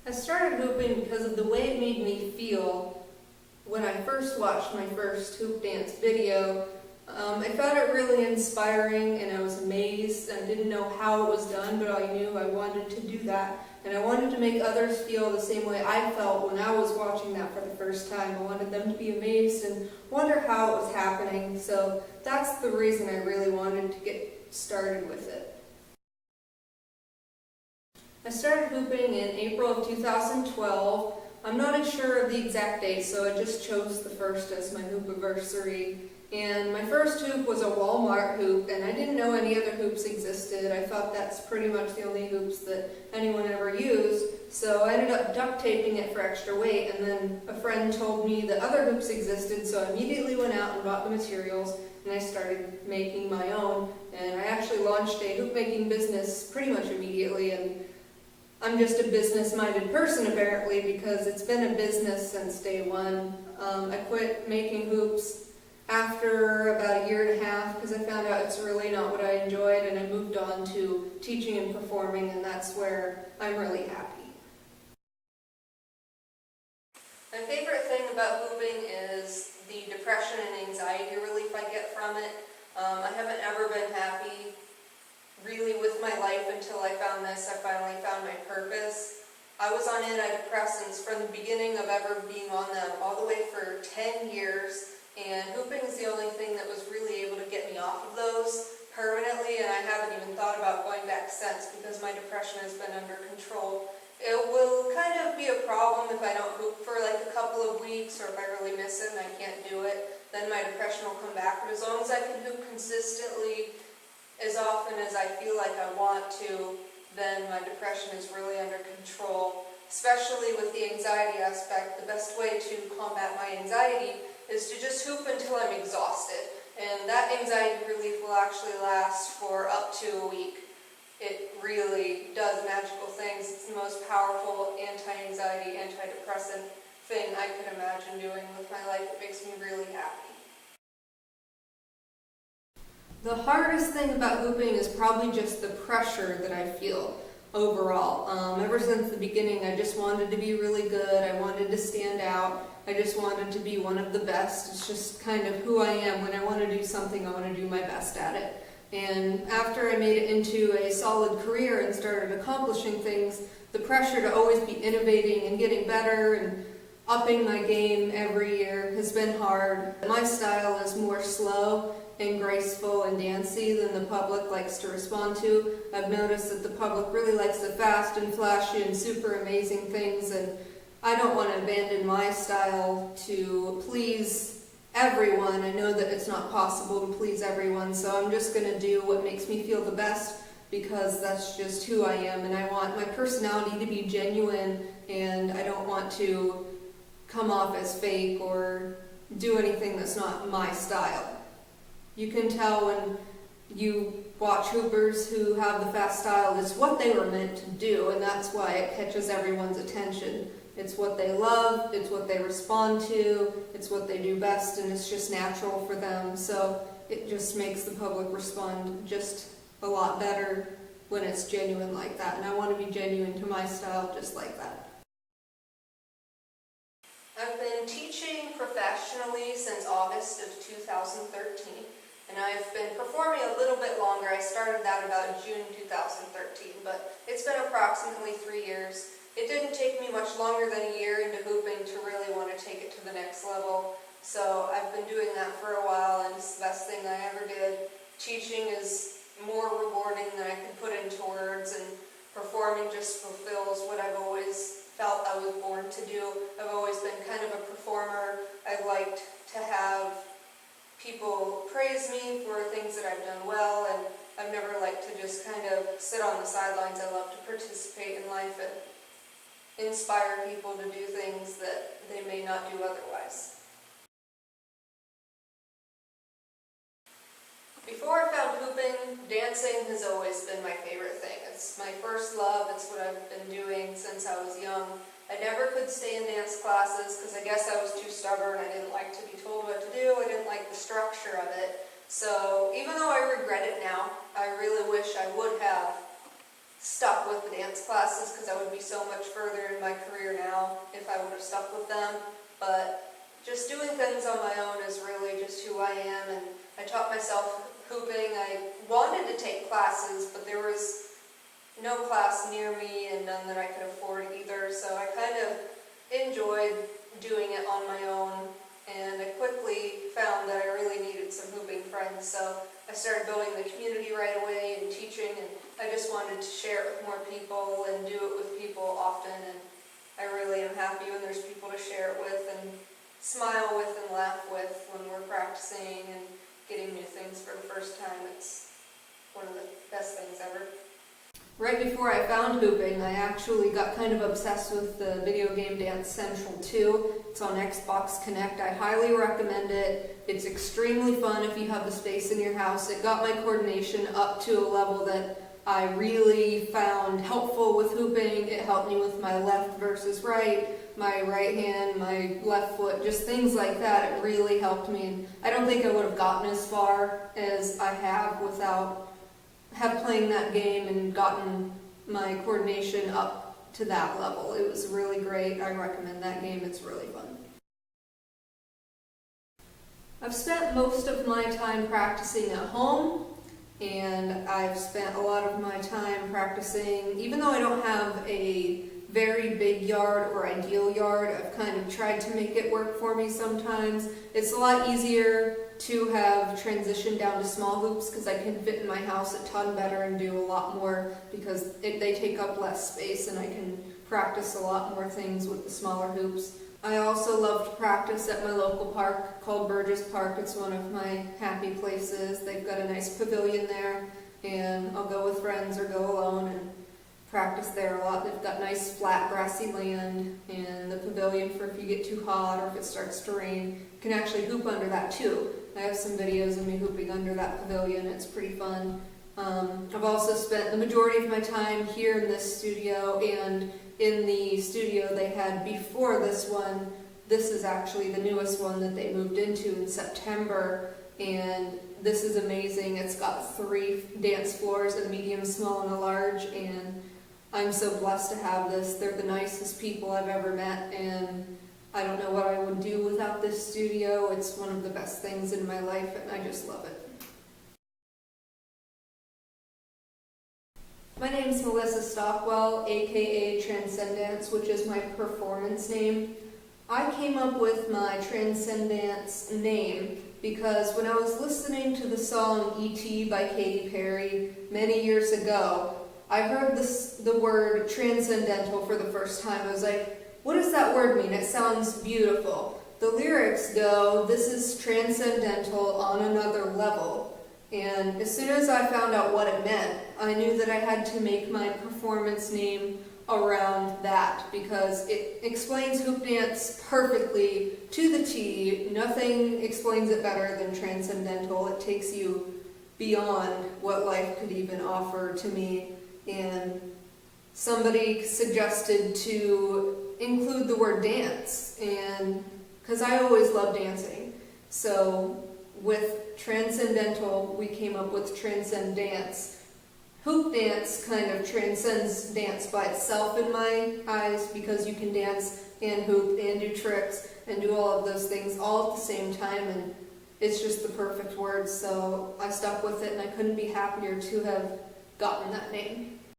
I started hooping because of the way it made me feel when I first watched my first hoop dance video. I found it really inspiring and I was amazed. I didn't know how it was done, but I knew I wanted to do that. And I wanted to make others feel the same way I felt when I was watching that for the first time. I wanted them to be amazed and wonder how it was happening. So that's the reason I really wanted to get started with it. I started hooping in April of 2012. I'm not sure of the exact date, so I just chose the first as my hoop-iversary. And my first hoop was a Walmart hoop, and I didn't know any other hoops existed. I thought that's pretty much the only hoops that anyone ever used. So I ended up duct taping it for extra weight, and then a friend told me that other hoops existed, so I immediately went out and bought the materials, and I started making my own. And I actually launched a hoop making business pretty much immediately, and I'm just a business-minded person apparently because it's been a business since day one. I quit making hoops after about a year and a half because I found out it's really not what I enjoyed, and I moved on to teaching and performing, and that's where I'm really happy. My favorite thing about hooping is the depression and anxiety relief I get from it. I haven't ever been happy really with my life until I found this. I finally found my purpose. I was on antidepressants from the beginning of ever being on them all the way for 10 years, and hooping is the only thing that was really able to get me off of those permanently, and I haven't even thought about going back since because my depression has been under control. It will kind of be a problem if I don't hoop for like a couple of weeks, or if I really miss it and I can't do it, then my depression will come back. But as long as I can hoop consistently as often as I feel like I want to, then my depression is really under control. Especially with the anxiety aspect, the best way to combat my anxiety is to just hoop until I'm exhausted. And that anxiety relief will actually last for up to a week. It really does magical things. It's the most powerful anti-anxiety, antidepressant thing I could imagine doing with my life. It makes me really happy. The hardest thing about hooping is probably just the pressure that I feel overall. Ever since the beginning, I just wanted to be really good. I wanted to stand out. I just wanted to be one of the best. It's just kind of who I am. When I want to do something, I want to do my best at it. And after I made it into a solid career and started accomplishing things, the pressure to always be innovating and getting better and upping my game every year has been hard. My style is more slow and graceful and dancey than the public likes to respond to. I've noticed that the public really likes the fast and flashy and super amazing things, and I don't want to abandon my style to please everyone. I know that it's not possible to please everyone, so I'm just going to do what makes me feel the best because that's just who I am, and I want my personality to be genuine, and I don't want to come off as fake or do anything that's not my style. You can tell when you watch hoopers who have the fast style, it's what they were meant to do, and that's why it catches everyone's attention. It's what they love, it's what they respond to, it's what they do best, and it's just natural for them. So it just makes the public respond just a lot better when it's genuine like that, and I want to be genuine to my style just like that. I've been teaching professionally since August of 2013. And I've been performing a little bit longer. I started that about June 2013, but it's been approximately 3 years. It didn't take me much longer than a year into hooping to really want to take it to the next level. So I've been doing that for a while, and it's the best thing I ever did. Teaching is more rewarding than I can put into words, and performing just fulfills what I've always felt I was born to do. I've always been kind of a performer. I've liked to have people praise me for things that I've done well, and I've never liked to just kind of sit on the sidelines. I love to participate in life and inspire people to do things that they may not do otherwise. Before I found hooping, dancing has always been my favorite thing. It's my first love. It's what I've been doing since I was young. I never could stay in dance classes because I guess I was too stubborn. I didn't like to be told what to do. I didn't like the structure of it. So even though I regret it now, I really wish I would have stuck with the dance classes because I would be so much further in my career now if I would have stuck with them. But just doing things on my own is really just who I am, and I taught myself hooping. I wanted to take classes, but there was no class near me and none that I could afford either, so I kind of enjoyed doing it on my own, and I quickly found that I really needed some hooping friends, so I started building the community right away and teaching, and I just wanted to share it with more people and do it with people often, and I really am happy when there's people to share it with and smile with and laugh with when we're practicing and getting new things for the first time. It's one of the best things ever. Right before I found hooping, I actually got kind of obsessed with the video game Dance Central 2. It's on Xbox Connect. I highly recommend it. It's extremely fun if you have the space in your house. It got my coordination up to a level that I really found helpful with hooping. It helped me with my left versus right, my right hand, my left foot, just things like that. It really helped me, and I don't think I would have gotten as far as I have without playing that game and gotten my coordination up to that level. It was really great. I recommend that game. It's really fun. I've spent most of my time practicing at home, and I've spent a lot of my time practicing, even though I don't have a very big yard or ideal yard, I've kind of tried to make it work for me sometimes. It's a lot easier to have transitioned down to small hoops because I can fit in my house a ton better and do a lot more because they take up less space, and I can practice a lot more things with the smaller hoops. I also love to practice at my local park called Burgess Park. It's one of my happy places. They've got a nice pavilion there, and I'll go with friends or go alone and practice there a lot. They've got nice flat grassy land, and the pavilion for if you get too hot or if it starts to rain. You can actually hoop under that too. I have some videos of me hooping under that pavilion. It's pretty fun. I've also spent the majority of my time here in this studio and in the studio they had before this one. This is actually the newest one that they moved into in September, and this is amazing. It's got 3 dance floors, a medium, small, and a large, and I'm so blessed to have this. They're the nicest people I've ever met, and I don't know what I would do without this studio. It's one of the best things in my life, and I just love it. My name's Melissa Stockwell, aka TranscenDance, which is my performance name. I came up with my TranscenDance name because when I was listening to the song E.T. by Katy Perry many years ago, I heard the word transcendental for the first time. I was like, what does that word mean? It sounds beautiful. The lyrics go, this is transcendental on another level. And as soon as I found out what it meant, I knew that I had to make my performance name around that because it explains hoop dance perfectly to the T. Nothing explains it better than transcendental. It takes you beyond what life could even offer to me. And somebody suggested to include the word dance, and because I always love dancing, so with transcendental we came up with TranscenDance. Hoop dance kind of transcends dance by itself in my eyes because you can dance and hoop and do tricks and do all of those things all at the same time, and it's just the perfect word, so I stuck with it, and I couldn't be happier to have gotten that name.